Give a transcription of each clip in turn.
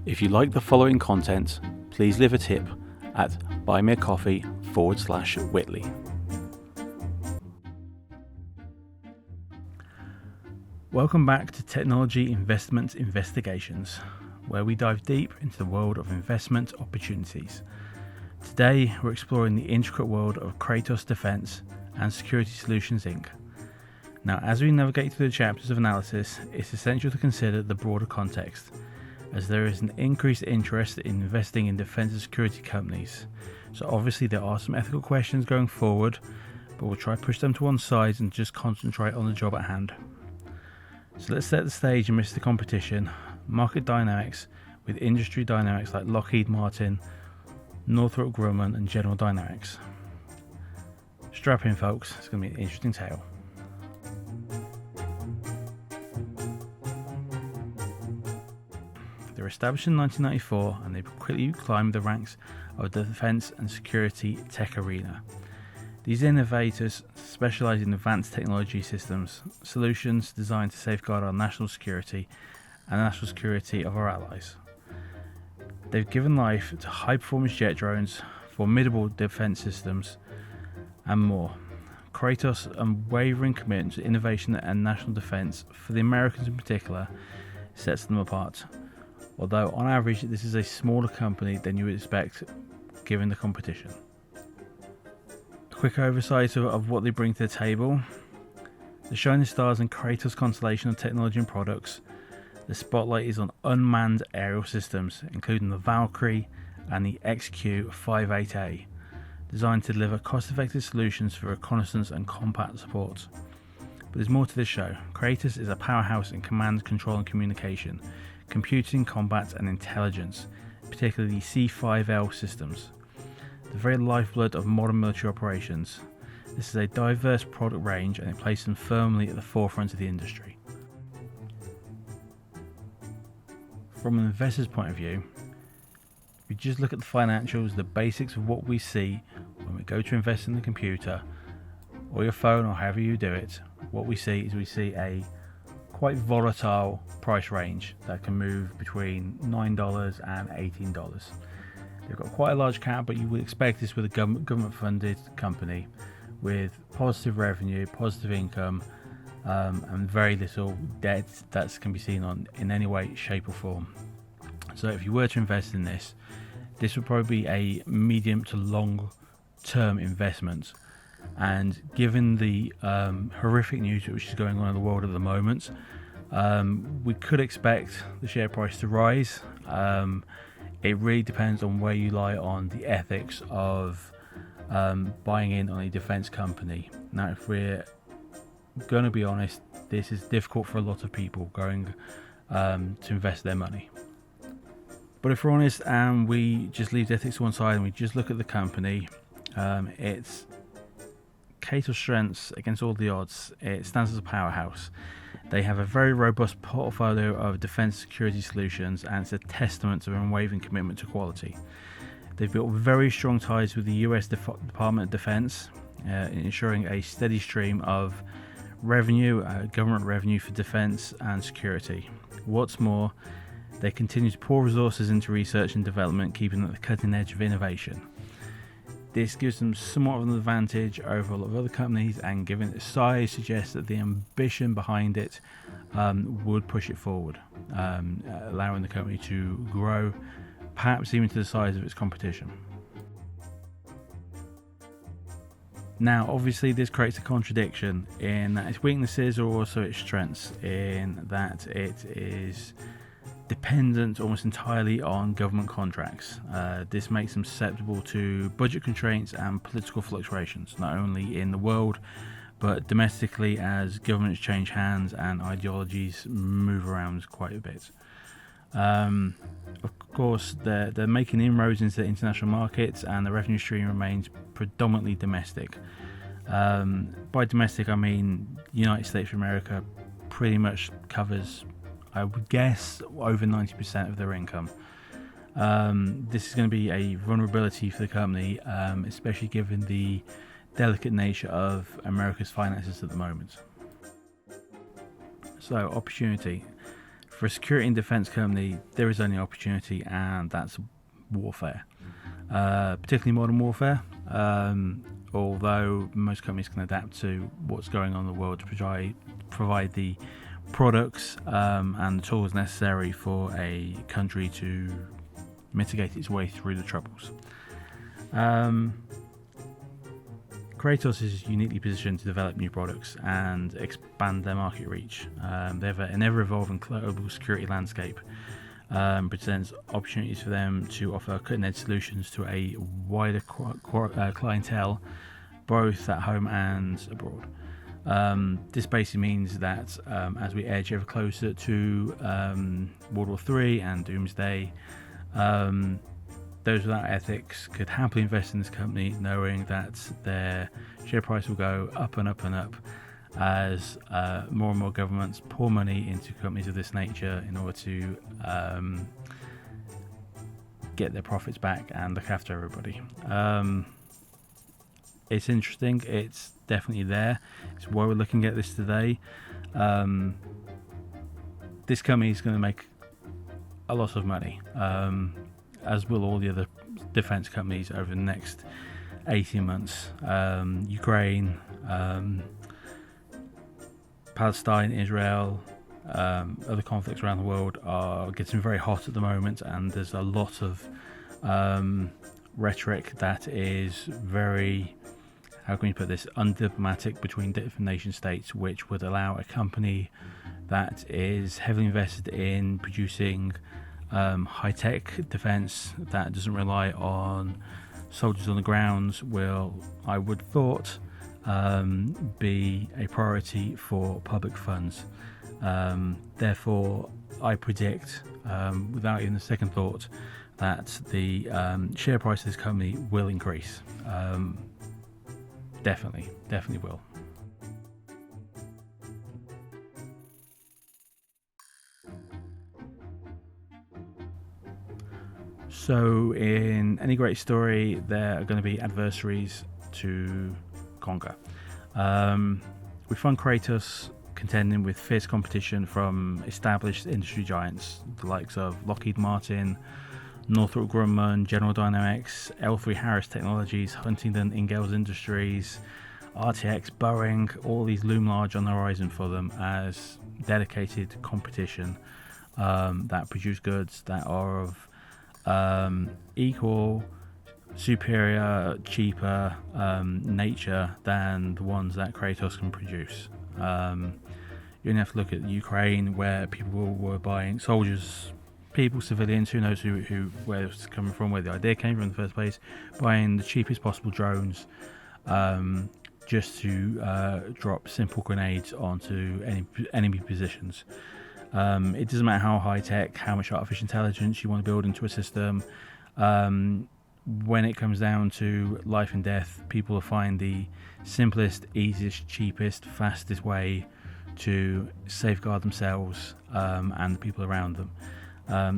If you like the following content, please leave a tip at buymeacoffee/Whitley. Welcome back to Technology Investment Investigations, where we dive deep into the world of investment opportunities. Today, we're exploring the intricate world of Kratos Défense and Security Solutions Inc. Now, as we navigate through the chapters of analysis, it's essential to consider the broader context, as there is an increased interest in investing in defense and security companies. So obviously there are some ethical questions going forward, but we'll try to push them to one side and just concentrate on the job at hand. So let's set the stage amidst the competition, market dynamics with industry dynamics like Lockheed Martin, Northrop Grumman and General Dynamics. Strap in folks, it's going to be an interesting tale. They were established in 1994 and they quickly climbed the ranks of the defense and security tech arena. These innovators specialize in advanced technology systems, solutions designed to safeguard our national security and the national security of our allies. They've given life to high-performance jet drones, formidable defense systems, and more. Kratos' unwavering commitment to innovation and national defense, for the Americans in particular, sets them apart. Although on average this is a smaller company than you would expect given the competition. A quick oversight of what they bring to the table. The shining stars in Kratos' constellation of technology and products. The spotlight is on unmanned aerial systems, including the Valkyrie and the XQ-58A, designed to deliver cost-effective solutions for reconnaissance and combat support. But there's more to this show. Kratos is a powerhouse in command, control and communication, computing, combat and intelligence, particularly C5L systems, the very lifeblood of modern military operations. This is a diverse product range and it places them firmly at the forefront of the industry. From an investor's point of view, if you just look at the financials, the basics of what we see when we go to invest in the computer or your phone or however you do it, what we see a quite volatile price range that can move between $9 and $18. They've got quite a large cap, but you would expect this with a government funded company with positive revenue, positive income, and very little debt that can be seen in any way, shape or form. So if you were to invest in this would probably be a medium to long term investment. And given the horrific news which is going on in the world at the moment, we could expect the share price to rise. It really depends on where you lie on the ethics of buying in on a defense company. Now, if we're going to be honest, this is difficult for a lot of people going to invest their money. But if we're honest and we just leave the ethics to one side and we just look at the company, it's Kratos' strengths against all the odds. It stands as a powerhouse. They have a very robust portfolio of defense security solutions and it's a testament to their unwavering commitment to quality. They've built very strong ties with the US Department of Defense, ensuring a steady stream of revenue, government revenue for defense and security. What's more, they continue to pour resources into research and development, keeping at the cutting edge of innovation. This gives them somewhat of an advantage over a lot of other companies, and given its size, suggests that the ambition behind it would push it forward, allowing the company to grow, perhaps even to the size of its competition. Now, obviously, this creates a contradiction in that its weaknesses are also its strengths, in that it is dependent almost entirely on government contracts. This makes them susceptible to budget constraints and political fluctuations, not only in the world but domestically, as governments change hands and ideologies move around quite a bit. Of course, they're making inroads into the international markets and the revenue stream remains predominantly domestic. By domestic I mean United States of America pretty much covers, I would guess, over 90% of their income. This is going to be a vulnerability for the company, especially given the delicate nature of America's finances at the moment. So, opportunity. for a security and defense company, there is only opportunity, and that's warfare, particularly modern warfare. Although most companies can adapt to what's going on in the world to provide the products and the tools necessary for a country to mitigate its way through the troubles. Kratos is uniquely positioned to develop new products and expand their market reach. They have an ever-evolving global security landscape, presents opportunities for them to offer cutting-edge solutions to a wider clientele, both at home and abroad. This basically means that as we edge ever closer to World War III and Doomsday, those without ethics could happily invest in this company, knowing that their share price will go up and up and up as more and more governments pour money into companies of this nature in order to get their profits back and look after everybody. It's interesting. It's definitely there. It's why we're looking at this today. This company is going to make a lot of money, as will all the other defense companies over the next 18 months. Ukraine, Palestine, Israel, other conflicts around the world are getting very hot at the moment, and there's a lot of rhetoric that is very, how can we put this, undiplomatic between different nation states, which would allow a company that is heavily invested in producing high-tech defense that doesn't rely on soldiers on the ground will, I would thought, be a priority for public funds. Therefore, I predict, without even a second thought, that the share price of this company will increase. Definitely will. So in any great story, there are going to be adversaries to conquer. We find Kratos contending with fierce competition from established industry giants, the likes of Lockheed Martin, Northrop Grumman, General Dynamics, L3Harris Technologies, Huntington Ingalls Industries, RTX, Boeing. All these loom large on the horizon for them as dedicated competition that produce goods that are of equal, superior, cheaper nature than the ones that Kratos can produce. You only have to look at Ukraine, where people were buying soldiers, civilians, who knows where it's coming from, where the idea came from in the first place, buying the cheapest possible drones just to drop simple grenades onto enemy positions. It doesn't matter how high tech, how much artificial intelligence you want to build into a system. When it comes down to life and death, people will find the simplest, easiest, cheapest, fastest way to safeguard themselves and the people around them.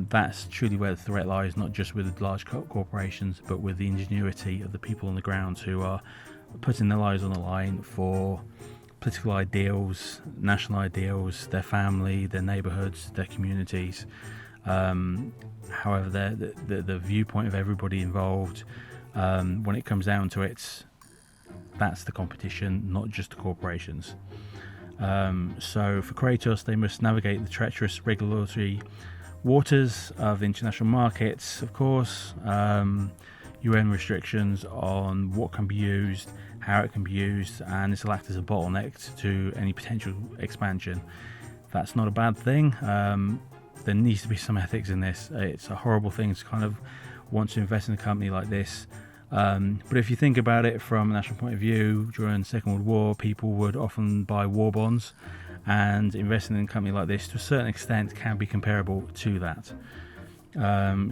That's truly where the threat lies, not just with the large corporations, but with the ingenuity of the people on the ground who are putting their lives on the line for political ideals, national ideals, their family, their neighbourhoods, their communities. However, the viewpoint of everybody involved, when it comes down to it, that's the competition, not just the corporations. So for Kratos, they must navigate the treacherous regulatory waters of international markets, of course, UN restrictions on what can be used, how it can be used, and this will act as a bottleneck to any potential expansion. That's not a bad thing. There needs to be some ethics in this. It's a horrible thing to kind of want to invest in a company like this. But if you think about it from a national point of view, during the Second World War, people would often buy war bonds, and investing in a company like this to a certain extent can be comparable to that.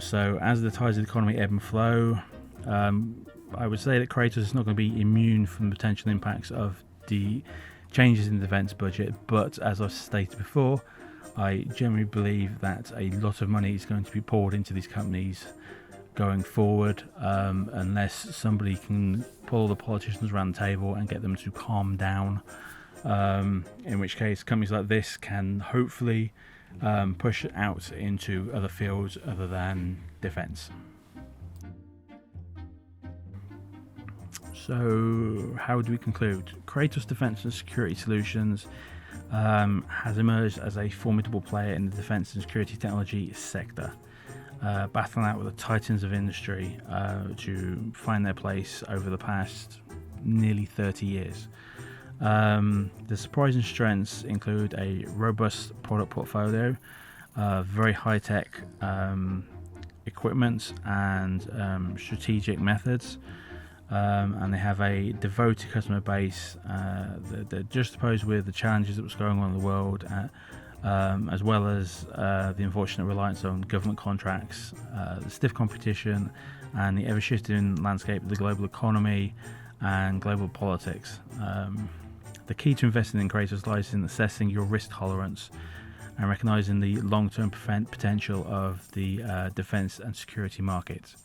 So as the tides of the economy ebb and flow, I would say that Kratos is not going to be immune from the potential impacts of the changes in the defence budget, but as I've stated before, I generally believe that a lot of money is going to be poured into these companies going forward, unless somebody can pull the politicians around the table and get them to calm down, in which case companies like this can hopefully push out into other fields other than defense. So how do we conclude? Kratos Defense and Security Solutions has emerged as a formidable player in the defense and security technology sector, battling out with the titans of industry to find their place over the past nearly 30 years. The surprising strengths include a robust product portfolio, very high-tech equipment and strategic methods, and they have a devoted customer base that juxtaposed with the challenges that was going on in the world, as well as the unfortunate reliance on government contracts, the stiff competition, and the ever-shifting landscape of the global economy and global politics. The key to investing in Kratos lies in assessing your risk tolerance and recognizing the long-term potential of the defense and security markets.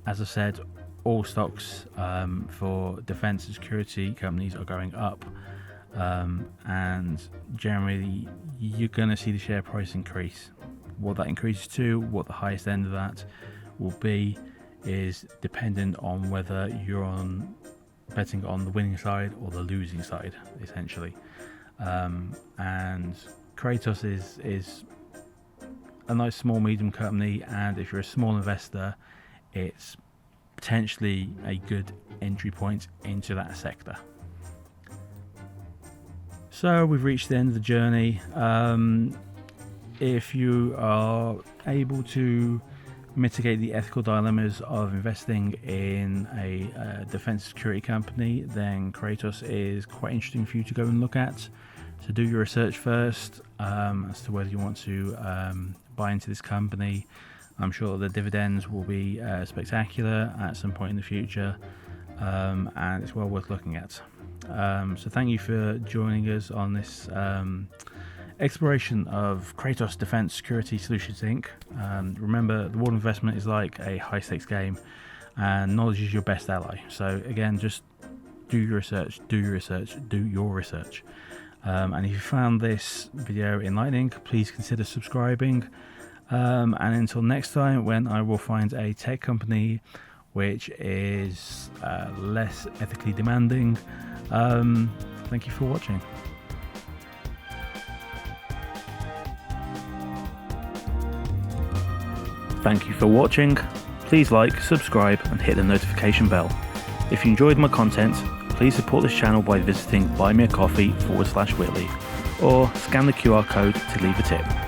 As I said, all stocks for defense and security companies are going up, and generally you're going to see the share price increase. What that increases to, what the highest end of that will be, is dependent on whether you're betting on the winning side or the losing side, essentially. And Kratos is a nice small medium company, and if you're a small investor, it's potentially a good entry point into that sector. So we've reached the end of the journey. If you are able to mitigate the ethical dilemmas of investing in a defense security company, then Kratos is quite interesting for you to go and look at. So do your research first as to whether you want to buy into this company. I'm sure the dividends will be spectacular at some point in the future, and it's well worth looking at. So thank you for joining us on this exploration of Kratos Defense Security Solutions Inc. Remember, the world of investment is like a high-stakes game, and knowledge is your best ally. So again, just do your research, do your research. And if you found this video enlightening, please consider subscribing. And until next time, when I will find a tech company which is less ethically demanding, thank you for watching. Thank you for watching. Please like, subscribe and hit the notification bell. If you enjoyed my content, please support this channel by visiting buymeacoffee.com/Whitley or scan the QR code to leave a tip.